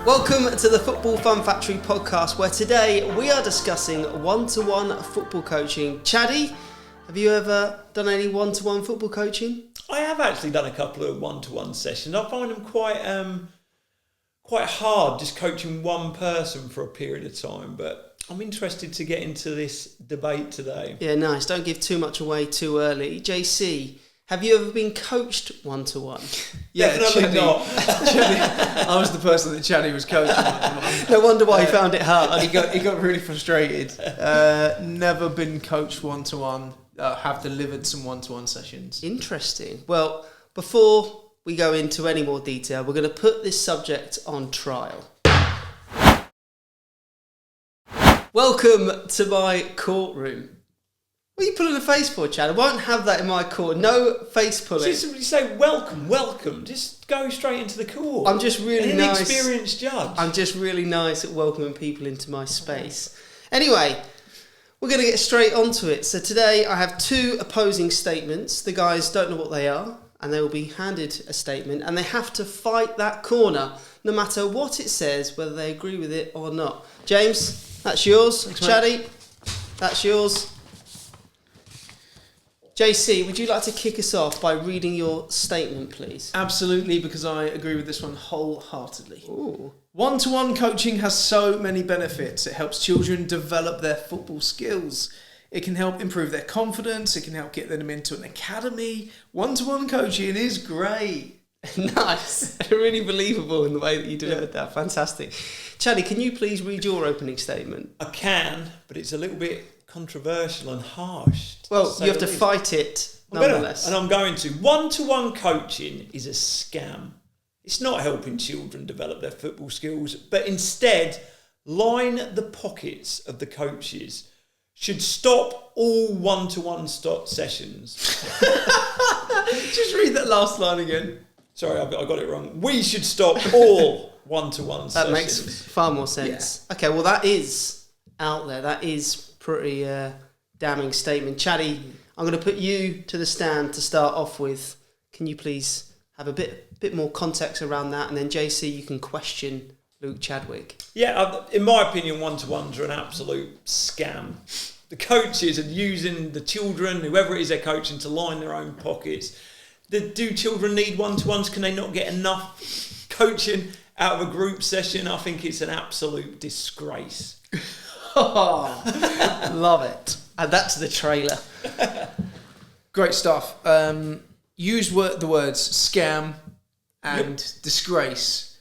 Welcome to the Football Fun Factory podcast, where today we are discussing one-to-one football coaching. Chaddy, have you ever done any one-to-one football coaching? I have actually done a couple of one-to-one sessions. I find them quite hard just coaching one person for a period of time, but I'm interested to get into this debate today. Yeah, nice. Don't give too much away too early. JC, have you ever been coached one-to-one? Yeah, definitely not. I was the person that Chaddy was coaching. No wonder why he found it hard. He got really frustrated. Never been coached one-to-one. Have delivered some one-to-one sessions. Interesting. Well, before we go into any more detail, we're going to put this subject on trial. Welcome to my courtroom. What are you pulling a face for, Chad? I won't have that in my court. No face pulling. Just simply say, welcome. Just go straight into the court. I'm just really an nice. Inexperienced judge. I'm just really nice at welcoming people into my space. Anyway, we're going to get straight onto it. So today I have two opposing statements. The guys don't know what they are, and they will be handed a statement, and they have to fight that corner, no matter what it says, whether they agree with it or not. James, that's yours. Thanks, Chaddy, that's yours. JC, would you like to kick us off by reading your statement, please? Absolutely, because I agree with this one wholeheartedly. Ooh. One-to-one coaching has so many benefits. It helps children develop their football skills. It can help improve their confidence. It can help get them into an academy. One-to-one coaching is great. Nice. Really believable in the way that you delivered that. Fantastic. Chaddy, can you please read your opening statement? I can, but it's a little bit controversial and harsh. Well, you have to fight it nonetheless. And I'm going to. One-to-one coaching is a scam. It's not helping children develop their football skills, but instead line the pockets of the coaches. Should stop all one-to-one sessions. Just read that last line again. Sorry, I got it wrong. We should stop all one-to-one That sessions. makes far more sense. Yeah. Okay, well, that is out there. That is pretty damning statement. Chaddy, I'm going to put you to the stand to start off with. Can you please have a bit more context around that? And then JC, you can question Luke Chadwick. Yeah, in my opinion, one-to-ones are an absolute scam. The coaches are using the children, whoever it is they're coaching, to line their own pockets. Do children need one-to-ones? Can they not get enough coaching out of a group session? I think it's an absolute disgrace. Oh, love it. Add that to the trailer. Great stuff. Use the words scam and disgrace.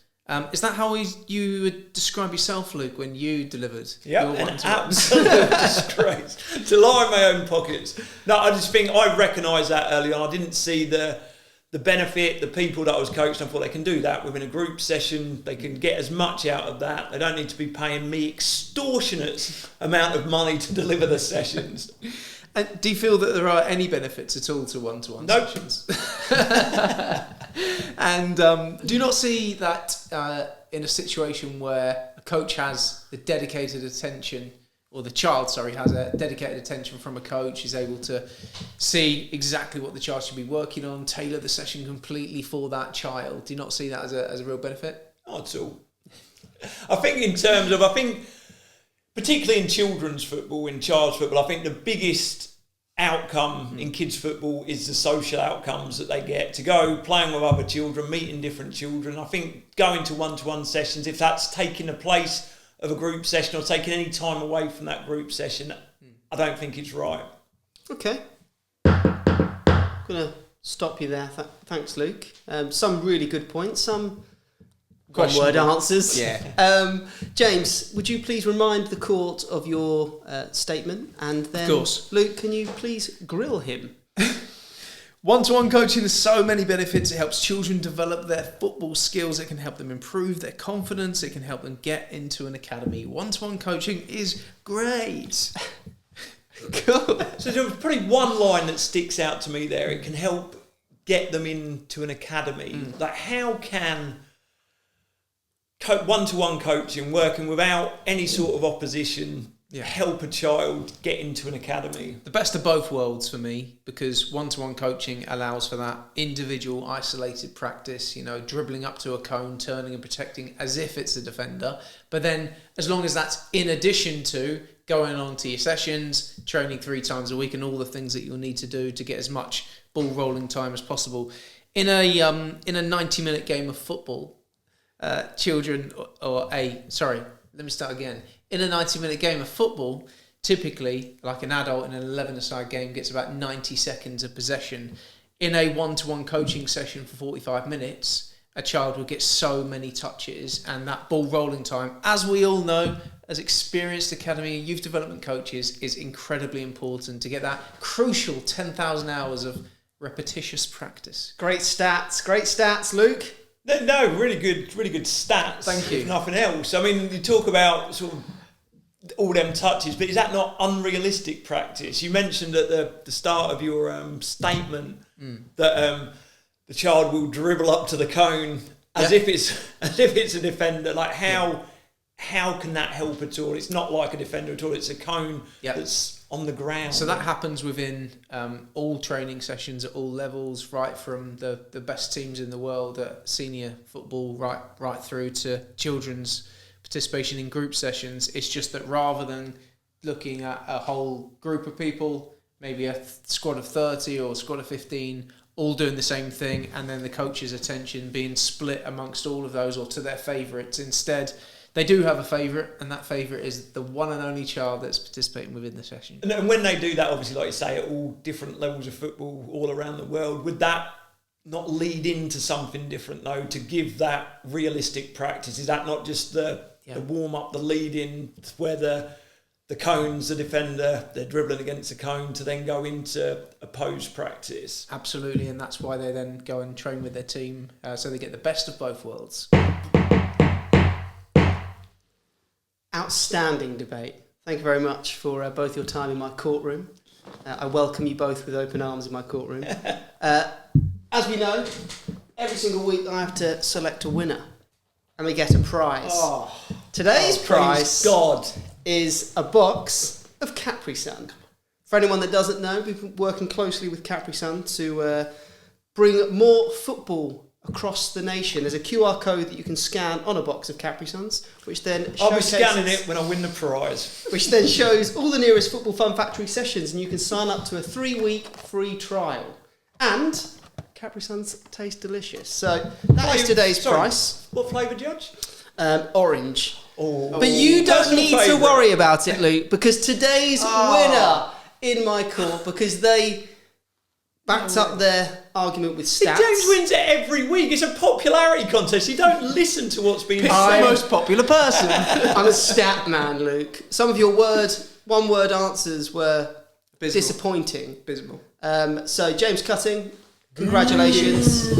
Is that how you would describe yourself, Luke, when you delivered your an one-to-one? absolute disgrace. To line my own pockets. No, I just think I recognised that early on. I didn't see the benefit, the people that I was coaching. I thought they can do that within a group session. They can get as much out of that. They don't need to be paying me extortionate amount of money to deliver the sessions. And do you feel that there are any benefits at all to one-to-one Nope. sessions? And do you not see that in a situation where a coach has the dedicated attention, or the child, has a dedicated attention from a coach, is able to see exactly what the child should be working on, tailor the session completely for that child? Do you not see that as a real benefit? Not at all. I think particularly in children's football, in child's football, I think the biggest outcome in kids' football is the social outcomes that they get to go playing with other children, meeting different children. I think going to one-to-one sessions, if that's taking the place of a group session or taking any time away from that group session, I don't think it's right. Okay. I'm going to stop you there. Thanks, Luke. Some really good points, some one-word answers. Yeah. James, would you please remind the court of your statement? And then, of course. Luke, can you please grill him? One-to-one coaching has so many benefits. It helps children develop their football skills. It can help them improve their confidence. It can help them get into an academy. One-to-one coaching is great. Cool. So there's probably one line that sticks out to me there. It can help get them into an academy. Like, how can one-to-one coaching, working without any sort of opposition, help a child get into an academy? The best of both worlds for me, because one-to-one coaching allows for that individual isolated practice, dribbling up to a cone, turning and protecting as if it's a defender. But then as long as that's in addition to going on to your sessions, training 3 times a week and all the things that you'll need to do to get as much ball rolling time as possible. In a 90-minute game of football, let me start again. In a 90-minute game of football, typically, like an adult in an 11-a-side game gets about 90 seconds of possession. In a one-to-one coaching session for 45 minutes, a child will get so many touches, and that ball rolling time, as we all know, as experienced academy and youth development coaches, is incredibly important to get that crucial 10,000 hours of repetitious practice. Great stats, Luke. No, really good stats. Thank you. If nothing else. I mean, you talk about sort of all them touches, but is that not unrealistic practice? You mentioned at the start of your statement that the child will dribble up to the cone as if it's a defender. Like how can that help at all? It's not like a defender at all. It's a cone that's on the ground. So that happens within all training sessions at all levels, right from the best teams in the world at senior football, right through to children's participation in group sessions. It's just that rather than looking at a whole group of people, maybe a squad of 30 or a squad of 15, all doing the same thing, and then the coach's attention being split amongst all of those or to their favourites. Instead, they do have a favourite, and that favourite is the one and only child that's participating within the session. And when they do that, obviously, like you say, at all different levels of football all around the world, would that not lead into something different, though, to give that realistic practice? Is that not just the warm-up, the lead-in, where the cone's the defender, they're dribbling against the cone to then go into opposed practice? Absolutely, and that's why they then go and train with their team, so they get the best of both worlds. Outstanding debate. Thank you very much for both your time in my courtroom. I welcome you both with open arms in my courtroom. As we know, every single week I have to select a winner and we get a prize. Today's prize is a box of Capri Sun. For anyone that doesn't know, we've been working closely with Capri Sun to bring more football across the nation. There's a QR code that you can scan on a box of Capri Suns, which then I'll be scanning it when I win the prize. Which then shows all the nearest Football Fun Factory sessions, and you can sign up to a 3-week free trial. And Capri Suns taste delicious. So that is today's price. What flavour, Judge? Orange. But you don't need to worry about it, Luke, because today's winner in my court, because they backed up their argument with stats. James wins it every week. It's a popularity contest. You don't listen to what's being said. I'm the most popular person. I'm a stat man, Luke. Some of your one-word answers were disappointing. Abysmal. So James Cutting, congratulations.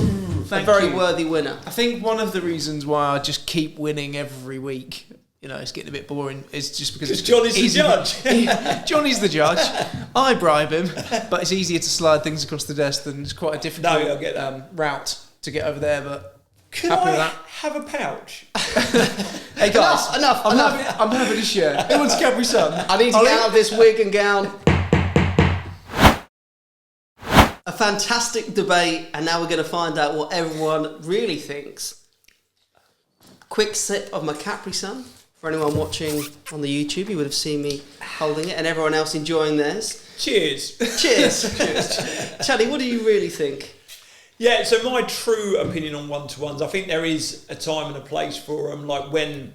A very worthy winner. I think one of the reasons why I just keep winning every week, it's getting a bit boring, is just because Johnny's the judge. Johnny's the judge. I bribe him, but it's easier to slide things across the desk than it's quite a difficult I get that. route to get over there. But Could happy I with that. have a pouch? Hey guys, enough. I'm happy to share. Who wants Capri Sun? I need to get out of this wig and gown. A fantastic debate, and now we're going to find out what everyone really thinks. Quick sip of my Capri Sun. For anyone watching on the YouTube, you would have seen me holding it, and everyone else enjoying theirs. Cheers. Cheers. Charlie, what do you really think? Yeah, so my true opinion on one-to-ones, I think there is a time and a place for them, like when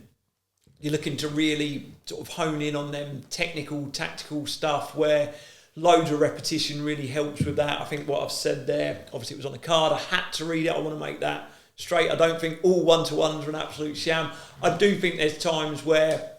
you're looking to really sort of hone in on them technical, tactical stuff where loads of repetition really helps with that. I think what I've said there, obviously it was on the card, I had to read it, I want to make that straight. I don't think all one-to-ones are an absolute sham. I do think there's times where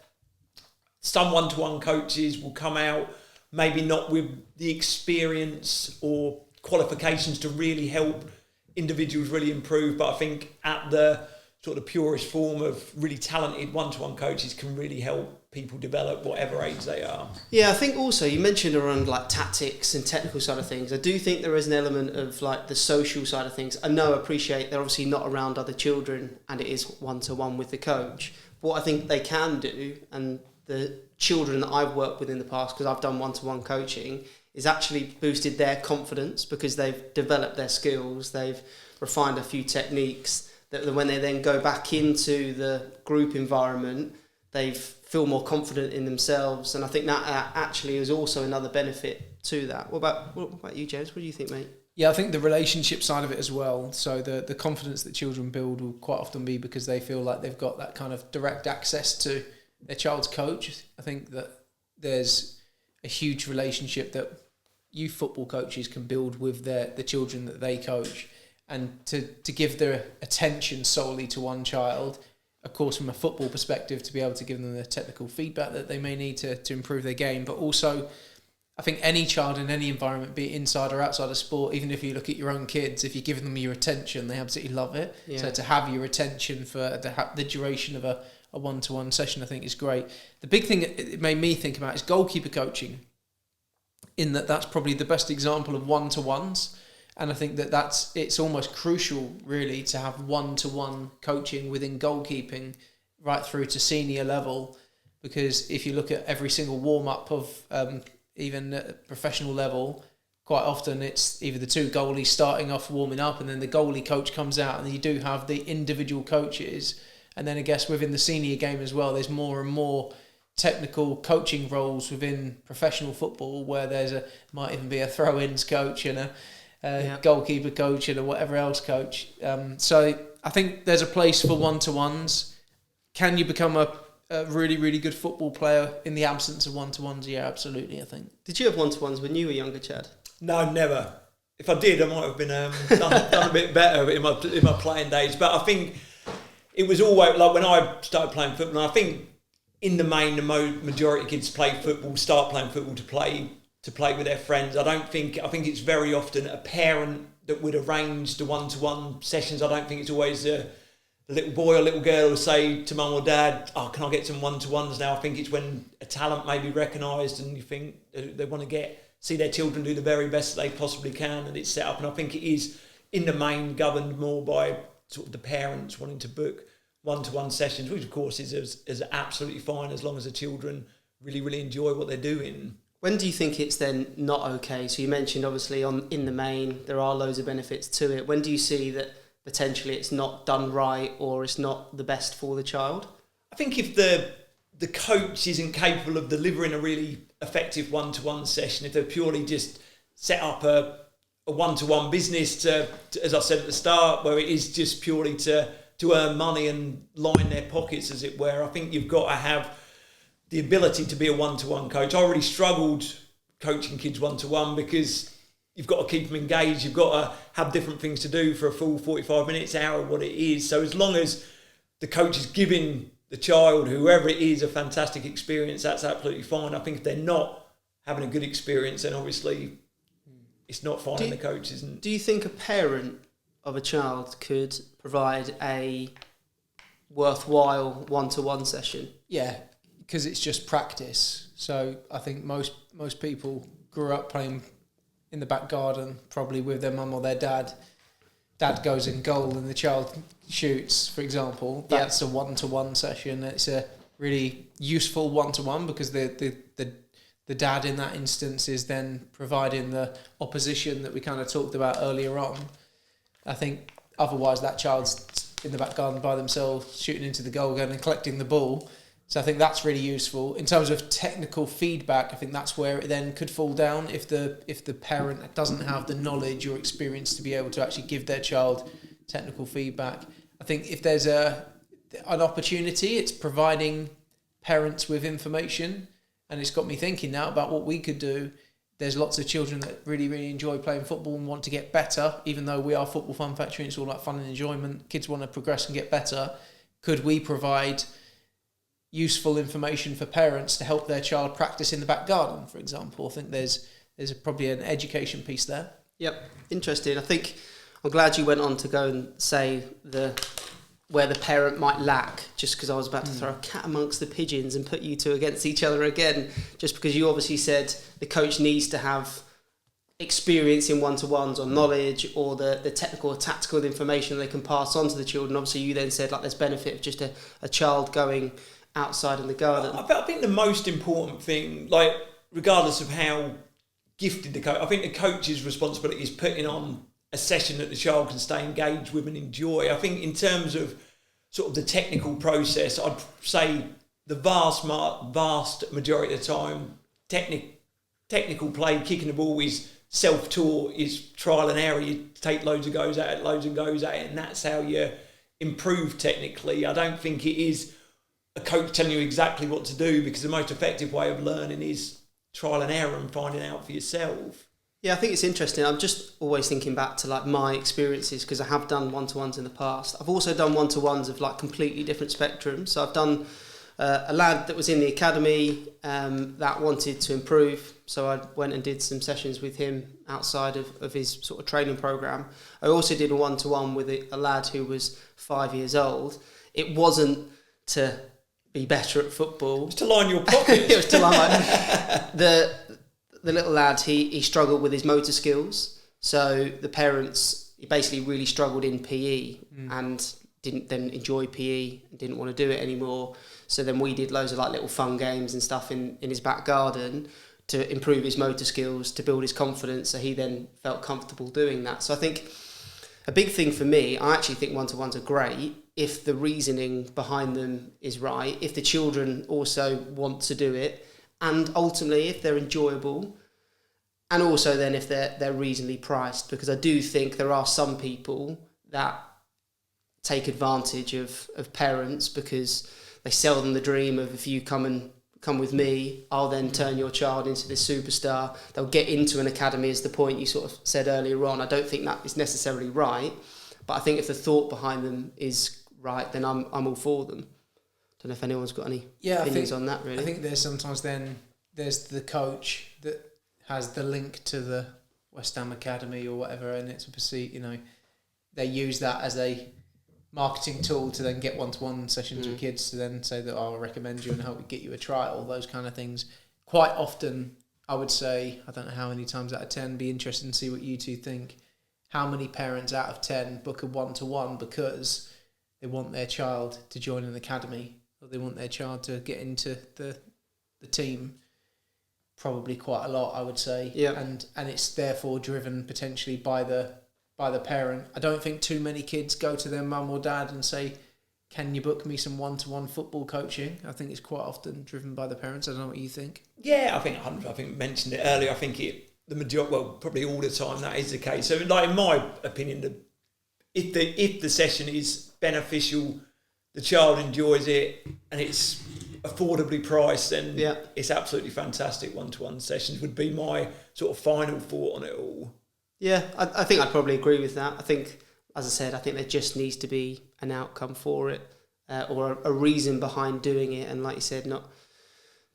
some one-to-one coaches will come out maybe not with the experience or qualifications to really help individuals really improve, but I think at the sort of purest form of really talented one-to-one coaches can really help people develop whatever age they are. Yeah, I think also you mentioned around like tactics and technical side of things. I do think there is an element of like the social side of things. I appreciate they're obviously not around other children and it is one-to-one with the coach. What I think they can do, and the children that I've worked with in the past, because I've done one-to-one coaching, is actually boosted their confidence because they've developed their skills, they've refined a few techniques, that when they then go back into the group environment, they feel more confident in themselves. And I think that actually is also another benefit to that. What about you, James? What do you think, mate? Yeah, I think the relationship side of it as well. So the confidence that children build will quite often be because they feel like they've got that kind of direct access to their child's coach. I think that there's a huge relationship that youth football coaches can build with the children that they coach, and to give their attention solely to one child, of course from a football perspective, to be able to give them the technical feedback that they may need to improve their game, but also I think any child in any environment, be it inside or outside of sport, even if you look at your own kids, if you give them your attention, they absolutely love it. Yeah. So to have your attention for the duration of a one-to-one session, I think is great. The big thing it made me think about is goalkeeper coaching, in that's probably the best example of one-to-ones. And I think it's almost crucial, really, to have one-to-one coaching within goalkeeping right through to senior level, because if you look at every single warm-up of even at professional level, quite often it's either the two goalies starting off warming up and then the goalie coach comes out, and you do have the individual coaches. And then I guess within the senior game as well, there's more and more technical coaching roles within professional football, where might even be a throw-ins coach and a goalkeeper coach and a whatever else coach. So I think there's a place for one-to-ones. Can you become a really, really good football player in the absence of one-to-ones? Yeah, absolutely, I think. Did you have one-to-ones when you were younger, Chad? No, never. If I did, I might have been done a bit better in my playing days. But I think it was always like when I started playing football. And I think in the main, the majority of kids start playing football to play with their friends. I think it's very often a parent that would arrange the one-to-one sessions. I don't think it's always a little boy or little girl will say to mum or dad, "Oh, can I get some one-to-ones now?" I think it's when a talent may be recognised and you think they want to see their children do the very best they possibly can, and it's set up. And I think it is in the main governed more by sort of the parents wanting to book one-to-one sessions, which of course is absolutely fine as long as the children really, really enjoy what they're doing. When do you think it's then not okay? So you mentioned obviously in the main there are loads of benefits to it. When do you see that potentially it's not done right or it's not the best for the child? I think if the coach isn't capable of delivering a really effective one-to-one session, if they're purely just set up a one-to-one business to, as I said at the start, where it is just purely to earn money and line their pockets, as it were, I think you've got to have the ability to be a one-to-one coach. I really struggled coaching kids one-to-one because you've got to keep them engaged. You've got to have different things to do for a full 45 minutes, hour, what it is. So as long as the coach is giving the child, whoever it is, a fantastic experience, that's absolutely fine. I think if they're not having a good experience, then obviously it's not fine and the coach isn't. Do you think a parent of a child could provide a worthwhile one-to-one session? Yeah, because it's just practice. So I think most people grew up playing in the back garden, probably with their mum or their dad. Dad goes in goal and the child shoots, for example. That's a one-to-one session. It's a really useful one-to-one because the dad in that instance is then providing the opposition that we kind of talked about earlier on. I think otherwise that child's in the back garden by themselves, shooting into the goal, going and collecting the ball. So I think that's really useful. In terms of technical feedback, I think that's where it then could fall down if the parent doesn't have the knowledge or experience to be able to actually give their child technical feedback. I think if there's an opportunity, it's providing parents with information, and it's got me thinking now about what we could do. There's lots of children that really, really enjoy playing football and want to get better, even though we are Football Fun Factory and it's all about fun and enjoyment. Kids want to progress and get better. Could we provide useful information for parents to help their child practice in the back garden, for example? I think there's probably an education piece there. Yep, interesting. I think I'm glad you went on to go and say where the parent might lack, just because I was about to throw a cat amongst the pigeons and put you two against each other again, just because you obviously said the coach needs to have experience in one-to-ones or knowledge or the technical or tactical information they can pass on to the children. Obviously you then said like there's benefit of just a child going outside in the garden. I think the most important thing, like regardless of how gifted the coach, I think the coach's responsibility is putting on a session that the child can stay engaged with and enjoy. I think in terms of sort of the technical process, I'd say the vast majority of the time, technical play, kicking the ball is self-taught, is trial and error. You take loads and goes at it, and that's how you improve technically. I don't think it is a coach telling you exactly what to do, because the most effective way of learning is trial and error and finding out for yourself. Yeah, I think it's interesting. I'm just always thinking back to like my experiences, because I have done one-to-ones in the past. I've also done one-to-ones of like completely different spectrums. So I've done a lad that was in the academy that wanted to improve. So I went and did some sessions with him outside of his sort of training program. I also did a one-to-one with a lad who was 5 years old. It wasn't to be better at football. It was to line your pockets. It was to line the little lad, he struggled with his motor skills. So the parents, he basically really struggled in PE and didn't then enjoy PE and didn't want to do it anymore. So then we did loads of like little fun games and stuff in his back garden to improve his motor skills, to build his confidence. So he then felt comfortable doing that. So I think a big thing for me, I actually think one-to-ones are great if the reasoning behind them is right, if the children also want to do it, and ultimately if they're enjoyable, and also then if they're reasonably priced, because I do think there are some people that take advantage of parents because they sell them the dream of, if you come with me, I'll then turn your child into this superstar. They'll get into an academy, is the point you sort of said earlier on. I don't think that is necessarily right, but I think if the thought behind them is right, then I'm all for them. Don't know if anyone's got any opinions on that, really. I think there's sometimes then there's the coach that has the link to the West Ham Academy or whatever, and it's a perceived, they use that as a marketing tool to then get one-to-one sessions with kids, to then say that I'll recommend you and help get you a trial, those kind of things. Quite often, I would say, I don't know how many times out of 10, be interested to see what you two think. How many parents out of 10 book a one-to-one because they want their child to join an academy, or they want their child to get into the team? Probably quite a lot, I would say. Yeah. And it's therefore driven potentially by the parent. I don't think too many kids go to their mum or dad and say, can you book me some one-to-one football coaching? I think it's quite often driven by the parents. I don't know what you think. Yeah, I think mentioned it earlier. I think the majority, well, probably all the time that is the case. So, like in my opinion, if the session is beneficial, the child enjoys it, and it's affordably priced, then it's absolutely fantastic. One-to-one sessions would be my sort of final thought on it all. Yeah, I think I'd probably agree with that. I think, as I said, I think there just needs to be an outcome for it, or a reason behind doing it. And like you said, not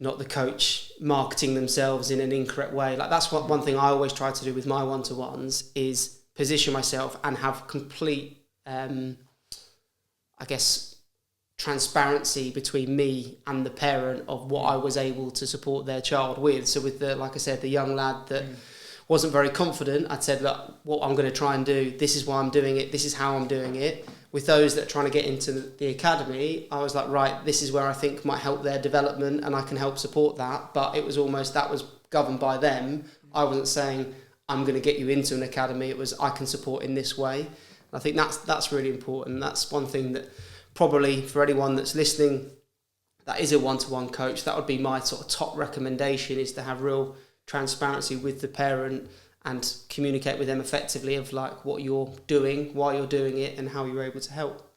the coach marketing themselves in an incorrect way. Like that's one thing I always try to do with my one-to-ones, is position myself and have complete, transparency between me and the parent of what I was able to support their child with. So with like I said, the young lad that wasn't very confident, I'd said, look, what I'm going to try and do, this is why I'm doing it, this is how I'm doing it. With those that are trying to get into the academy, I was like, right, this is where I think might help their development and I can help support that. But it was almost, that was governed by them. I wasn't saying, I'm going to get you into an academy. It was, I can support in this way. And I think that's really important. That's one thing that probably for anyone that's listening that is a one-to-one coach, that would be my sort of top recommendation, is to have real transparency with the parent and communicate with them effectively of like what you're doing, why you're doing it, and how you're able to help.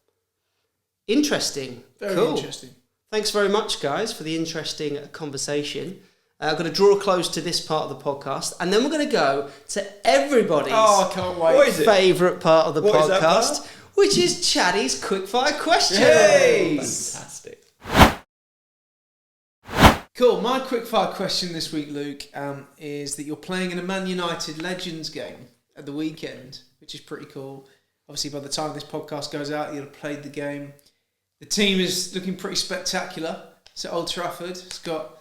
Interesting. Very cool. interesting. Thanks very much, guys, for the interesting conversation. I'm going to draw a close to this part of the podcast, and then we're going to go to everybody's I can't wait. favourite part of the What is that podcast, part? which is Chaddy's quickfire questions. Fantastic. Cool. My quickfire question this week, Luke, is that you're playing in a Man United Legends game at the weekend, which is pretty cool. Obviously, by the time this podcast goes out, you'll have played the game. The team is looking pretty spectacular. It's at Old Trafford. It's got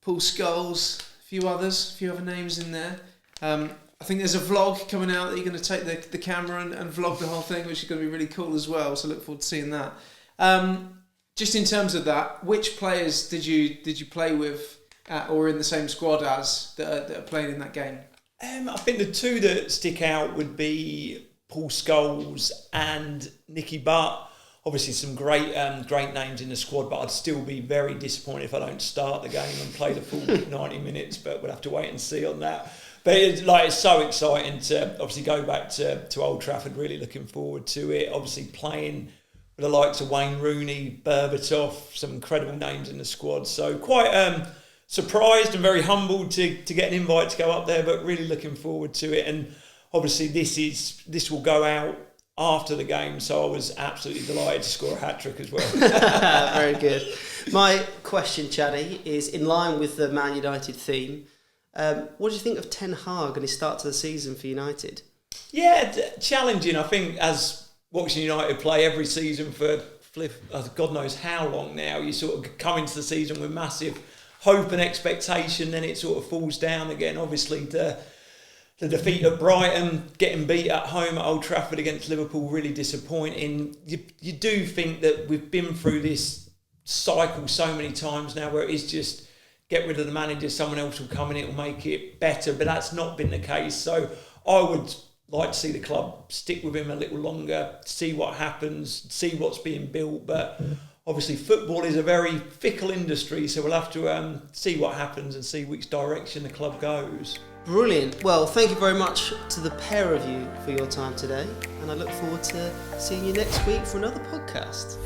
Paul Scholes, a few other names in there. I think there's a vlog coming out that you're going to take the camera and vlog the whole thing, which is going to be really cool as well. So look forward to seeing that. Just in terms of that, which players did you play with or in the same squad as that are playing in that game? I think the two that stick out would be Paul Scholes and Nicky Butt. Obviously some great names in the squad, but I'd still be very disappointed if I don't start the game and play the full 90 minutes, but we'll have to wait and see on that. But it's so exciting to obviously go back to Old Trafford, really looking forward to it. Obviously playing with the likes of Wayne Rooney, Berbatov, some incredible names in the squad. So quite surprised and very humbled to get an invite to go up there, but really looking forward to it. And obviously this will go out after the game, so I was absolutely delighted to score a hat-trick as well. Very good. My question, Chaddy, is in line with the Man United theme. What do you think of Ten Hag and his start to the season for United? Yeah, challenging. I think as watching United play every season for God knows how long now, you sort of come into the season with massive hope and expectation, then it sort of falls down again. Obviously, the defeat at Brighton, getting beat at home at Old Trafford against Liverpool, really disappointing. You do think that we've been through this cycle so many times now where it is just get rid of the manager, someone else will come in, it will make it better, but that's not been the case. So I would like to see the club stick with him a little longer, see what happens, see what's being built, but obviously football is a very fickle industry, so we'll have to see what happens and see which direction the club goes. Brilliant. Well, thank you very much to the pair of you for your time today, and I look forward to seeing you next week for another podcast.